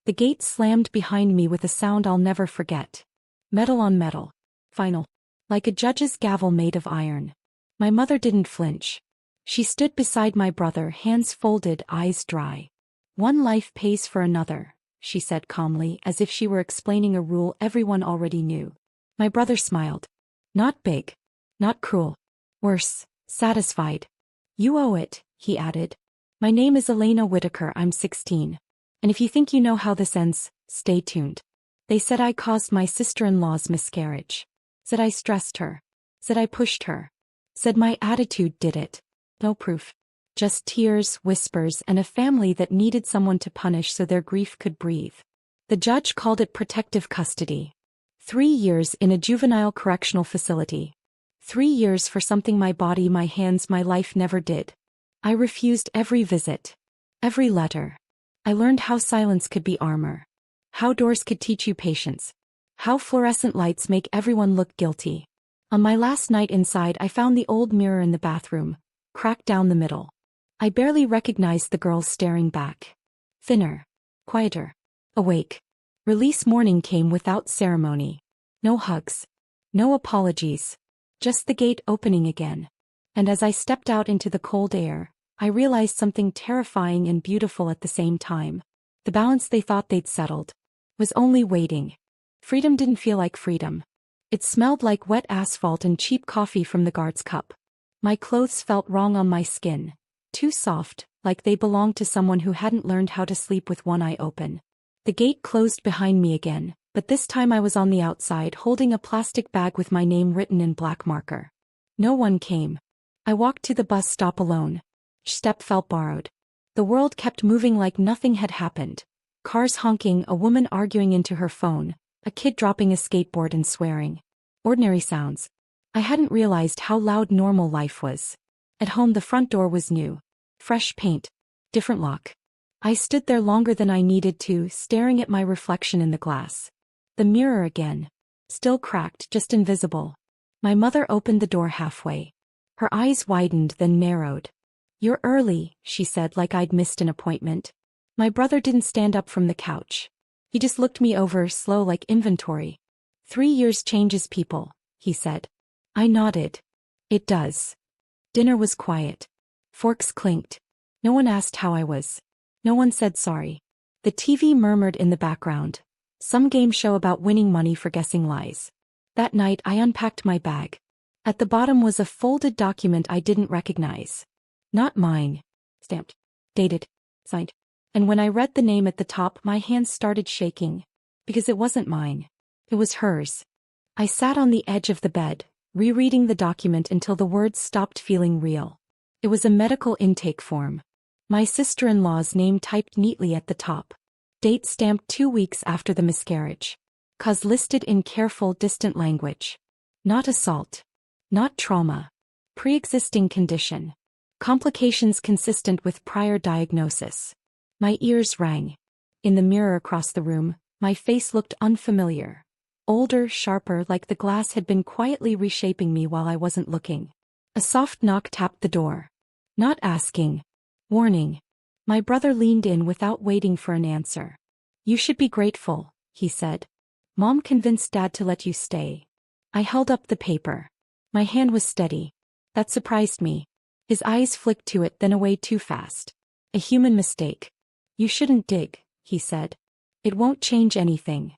The gate slammed behind me with a sound I'll never forget. Metal on metal. Final. Like a judge's gavel made of iron. My mother didn't flinch. She stood beside my brother, hands folded, eyes dry. "One life pays for another," she said calmly, as if she were explaining a rule everyone already knew. My brother smiled. Not big. Not cruel. Worse, satisfied. "You owe it," he added. "My name is Elena Whitaker, I'm 16. And if you think you know how this ends, stay tuned." They said I caused my sister-in-law's miscarriage. Said I stressed her. Said I pushed her. Said my attitude did it. No proof. Just tears, whispers, and a family that needed someone to punish so their grief could breathe. The judge called it protective custody. 3 years in a juvenile correctional facility. 3 years for something my body, my hands, my life never did. I refused every visit. Every letter. I learned how silence could be armor. How doors could teach you patience. How fluorescent lights make everyone look guilty. On my last night inside, I found the old mirror in the bathroom, cracked down the middle. I barely recognized the girl staring back. Thinner. Quieter. Awake. Release morning came without ceremony. No hugs. No apologies. Just the gate opening again. And as I stepped out into the cold air, I realized something terrifying and beautiful at the same time. The balance they thought they'd settled was only waiting. Freedom didn't feel like freedom. It smelled like wet asphalt and cheap coffee from the guard's cup. My clothes felt wrong on my skin. Too soft, like they belonged to someone who hadn't learned how to sleep with one eye open. The gate closed behind me again, but this time I was on the outside holding a plastic bag with my name written in black marker. No one came. I walked to the bus stop alone. Step felt borrowed. The world kept moving like nothing had happened. Cars honking, a woman arguing into her phone, a kid dropping a skateboard and swearing. Ordinary sounds. I hadn't realized how loud normal life was. At home the front door was new. Fresh paint. Different lock. I stood there longer than I needed to, staring at my reflection in the glass. The mirror again. Still cracked, just invisible. My mother opened the door halfway. Her eyes widened, then narrowed. "You're early," she said, like I'd missed an appointment. My brother didn't stand up from the couch. He just looked me over, slow like inventory. 3 years changes people, he said. I nodded. It does. Dinner was quiet. Forks clinked. No one asked how I was. No one said sorry. The TV murmured in the background. Some game show about winning money for guessing lies. That night I unpacked my bag. At the bottom was a folded document I didn't recognize. Not mine. Stamped. Dated. Signed. And when I read the name at the top, my hands started shaking. Because it wasn't mine. It was hers. I sat on the edge of the bed, rereading the document until the words stopped feeling real. It was a medical intake form. My sister-in-law's name typed neatly at the top. Date stamped 2 weeks after the miscarriage. Cause listed in careful, distant language. Not assault. Not trauma. Pre-existing condition. Complications consistent with prior diagnosis. My ears rang. In the mirror across the room, my face looked unfamiliar. Older, sharper, like the glass had been quietly reshaping me while I wasn't looking. A soft knock tapped the door. Not asking. Warning. My brother leaned in without waiting for an answer. You should be grateful, he said. Mom convinced Dad to let you stay. I held up the paper. My hand was steady. That surprised me. His eyes flicked to it, then away too fast. A human mistake. You shouldn't dig, he said. It won't change anything.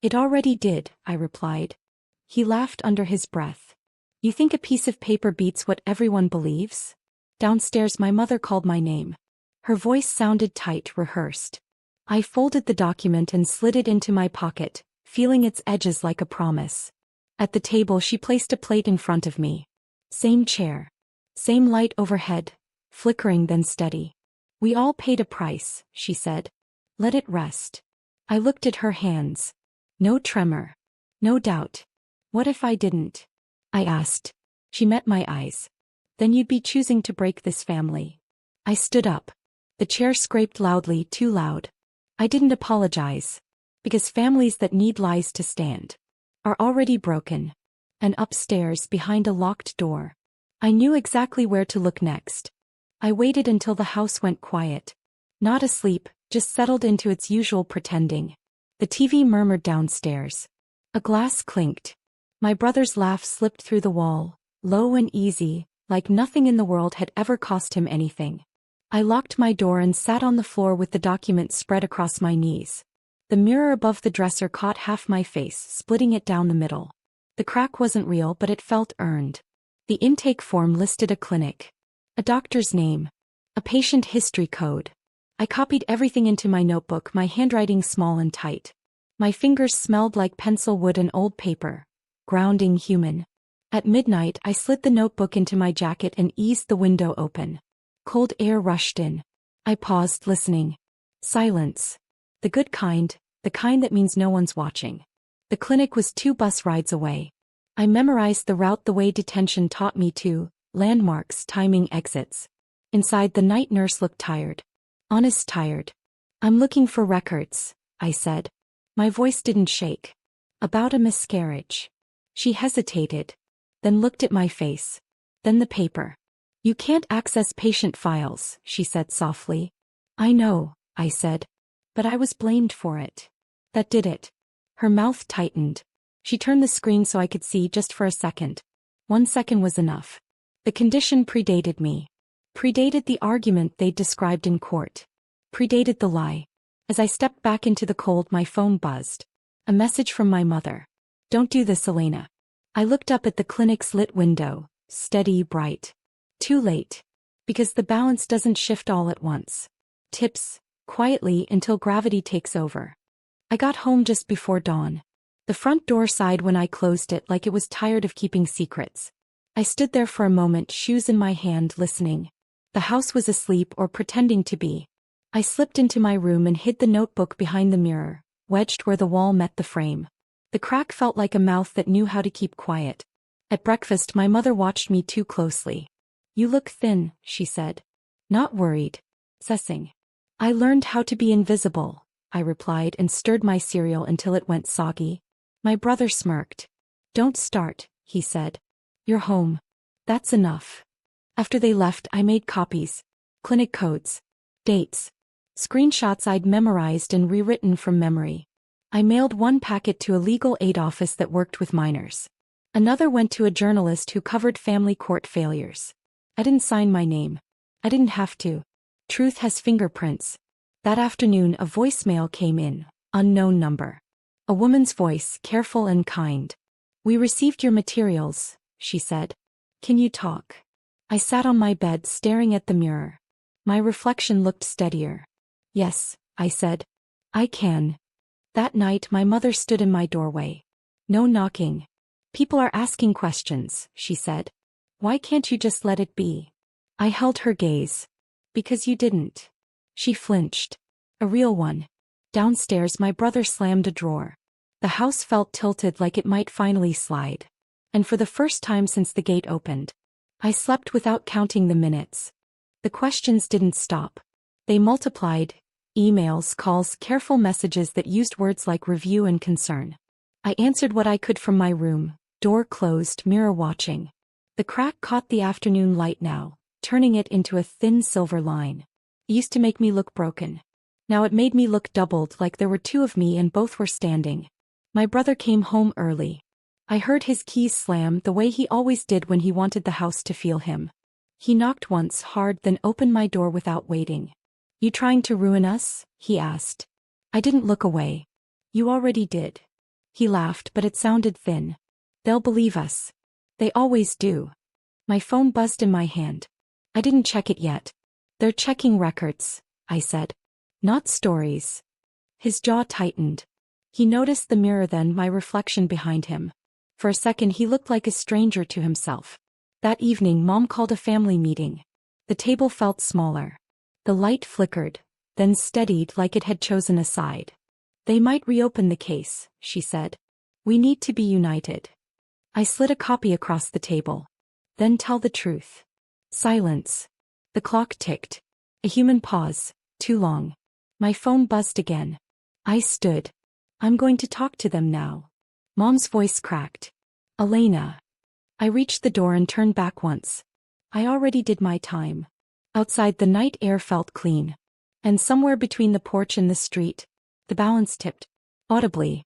It already did, I replied. He laughed under his breath. You think a piece of paper beats what everyone believes? Downstairs my mother called my name. Her voice sounded tight, rehearsed. I folded the document and slid it into my pocket, feeling its edges like a promise. At the table she placed a plate in front of me. Same chair. Same light overhead, flickering then steady. We all paid a price, she said. Let it rest. I looked at her hands. No tremor. No doubt. What if I didn't? I asked. She met my eyes. Then you'd be choosing to break this family. I stood up. The chair scraped loudly, too loud. I didn't apologize. Because families that need lies to stand are already broken. And upstairs, behind a locked door, I knew exactly where to look next. I waited until the house went quiet. Not asleep, just settled into its usual pretending. The TV murmured downstairs. A glass clinked. My brother's laugh slipped through the wall, low and easy, like nothing in the world had ever cost him anything. I locked my door and sat on the floor with the document spread across my knees. The mirror above the dresser caught half my face, splitting it down the middle. The crack wasn't real, but it felt earned. The intake form listed a clinic, a doctor's name, a patient history code. I copied everything into my notebook, my handwriting small and tight. My fingers smelled like pencil wood and old paper, grounding, human. At midnight, I slid the notebook into my jacket and eased the window open. Cold air rushed in. I paused, listening. Silence. The good kind, the kind that means no one's watching. The clinic was 2 bus rides away. I memorized the route the way detention taught me to, landmarks, timing, exits. Inside, the night nurse looked tired. Honest tired. I'm looking for records, I said. My voice didn't shake. About a miscarriage. She hesitated, then looked at my face. Then the paper. You can't access patient files, she said softly. I know, I said. But I was blamed for it. That did it. Her mouth tightened. She turned the screen so I could see just for a second. 1 second was enough. The condition predated me. Predated the argument they'd described in court. Predated the lie. As I stepped back into the cold, my phone buzzed. A message from my mother. Don't do this, Elena. I looked up at the clinic's lit window, steady, bright. Too late. Because the balance doesn't shift all at once. Tips, quietly until gravity takes over. I got home just before dawn. The front door sighed when I closed it, like it was tired of keeping secrets. I stood there for a moment, shoes in my hand, listening. The house was asleep or pretending to be. I slipped into my room and hid the notebook behind the mirror, wedged where the wall met the frame. The crack felt like a mouth that knew how to keep quiet. At breakfast, my mother watched me too closely. You look thin, she said. Not worried. Sussing. I learned how to be invisible, I replied and stirred my cereal until it went soggy. My brother smirked. Don't start, he said. You're home. That's enough. After they left, I made copies. Clinic codes. Dates. Screenshots I'd memorized and rewritten from memory. I mailed 1 packet to a legal aid office that worked with minors. Another went to a journalist who covered family court failures. I didn't sign my name. I didn't have to. Truth has fingerprints. That afternoon, a voicemail came in, unknown number. A woman's voice, careful and kind. We received your materials, she said. Can you talk? I sat on my bed staring at the mirror. My reflection looked steadier. Yes, I said. I can. That night, my mother stood in my doorway. No knocking. People are asking questions, she said. Why can't you just let it be? I held her gaze. Because you didn't. She flinched. A real one. Downstairs, my brother slammed a drawer. The house felt tilted, like it might finally slide. And for the first time since the gate opened, I slept without counting the minutes. The questions didn't stop. They multiplied. Emails, calls, careful messages that used words like review and concern. I answered what I could from my room, door closed, mirror watching. The crack caught the afternoon light now, turning it into a thin silver line. It used to make me look broken. Now it made me look doubled, like there were 2 of me and both were standing. My brother came home early. I heard his keys slam the way he always did when he wanted the house to feel him. He knocked once hard, then opened my door without waiting. You trying to ruin us? He asked. I didn't look away. You already did. He laughed, but it sounded thin. They'll believe us. They always do. My phone buzzed in my hand. I didn't check it yet. They're checking records, I said. Not stories. His jaw tightened. He noticed the mirror, then my reflection behind him. For a second he looked like a stranger to himself. That evening Mom called a family meeting. The table felt smaller. The light flickered, then steadied like it had chosen a side. They might reopen the case, she said. We need to be united. I slid a copy across the table. Then tell the truth. Silence. The clock ticked. A human pause, too long. My phone buzzed again. I stood. I'm going to talk to them now. Mom's voice cracked. Elena. I reached the door and turned back once. I already did my time. Outside, the night air felt clean. And somewhere between the porch and the street, the balance tipped. Audibly.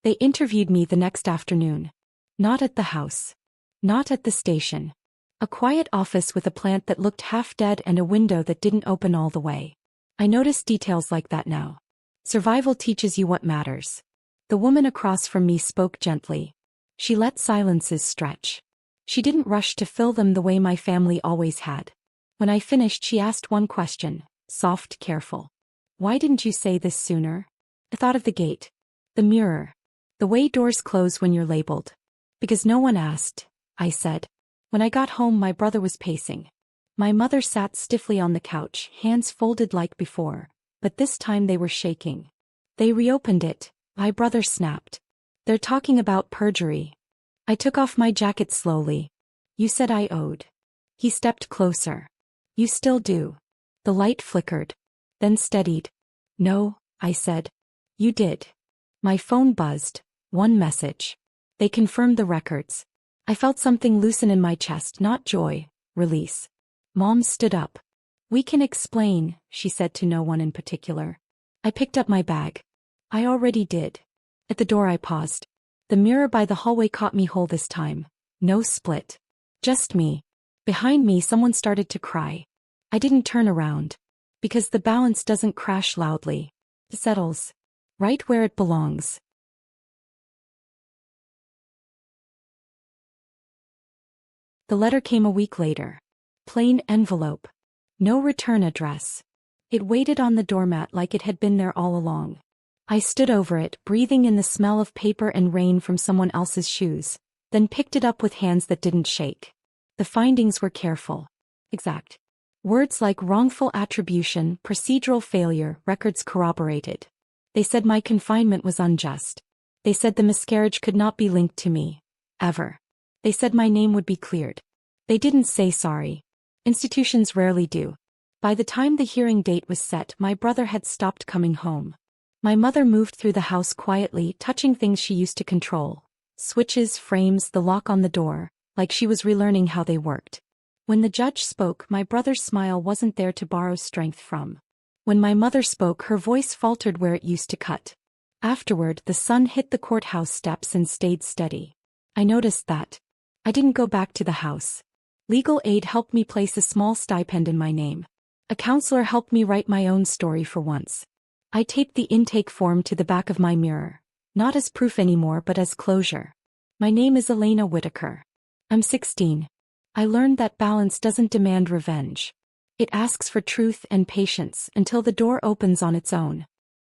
They interviewed me the next afternoon. Not at the house. Not at the station. A quiet office with a plant that looked half dead and a window that didn't open all the way. I notice details like that now. Survival teaches you what matters. The woman across from me spoke gently. She let silences stretch. She didn't rush to fill them the way my family always had. When I finished, she asked one question, soft, careful. Why didn't you say this sooner? I thought of the gate. The mirror. The way doors close when you're labeled. Because no one asked, I said. When I got home, my brother was pacing. My mother sat stiffly on the couch, hands folded like before, but this time they were shaking. They reopened it. My brother snapped. They're talking about perjury. I took off my jacket slowly. You said I owed. He stepped closer. You still do. The light flickered. Then steadied. No, I said. You did. My phone buzzed. One message. They confirmed the records. I felt something loosen in my chest, not joy, release. Mom stood up. We can explain, she said to no one in particular. I picked up my bag. I already did. At the door I paused. The mirror by the hallway caught me whole this time. No split. Just me. Behind me someone started to cry. I didn't turn around. Because the balance doesn't crash loudly. It settles. Right where it belongs. The letter came a week later. Plain envelope. No return address. It waited on the doormat like it had been there all along. I stood over it, breathing in the smell of paper and rain from someone else's shoes, then picked it up with hands that didn't shake. The findings were careful. Exact. Words like wrongful attribution, procedural failure, records corroborated. They said my confinement was unjust. They said the miscarriage could not be linked to me. Ever. They said my name would be cleared. They didn't say sorry. Institutions rarely do. By the time the hearing date was set, my brother had stopped coming home. My mother moved through the house quietly, touching things she used to control. Switches, frames, the lock on the door, like she was relearning how they worked. When the judge spoke, my brother's smile wasn't there to borrow strength from. When my mother spoke, her voice faltered where it used to cut. Afterward, the sun hit the courthouse steps and stayed steady. I noticed that. I didn't go back to the house. Legal aid helped me place a small stipend in my name. A counselor helped me write my own story for once. I taped the intake form to the back of my mirror, not as proof anymore but as closure. My name is Elena Whitaker. I'm 16. I learned that balance doesn't demand revenge. It asks for truth and patience until the door opens on its own.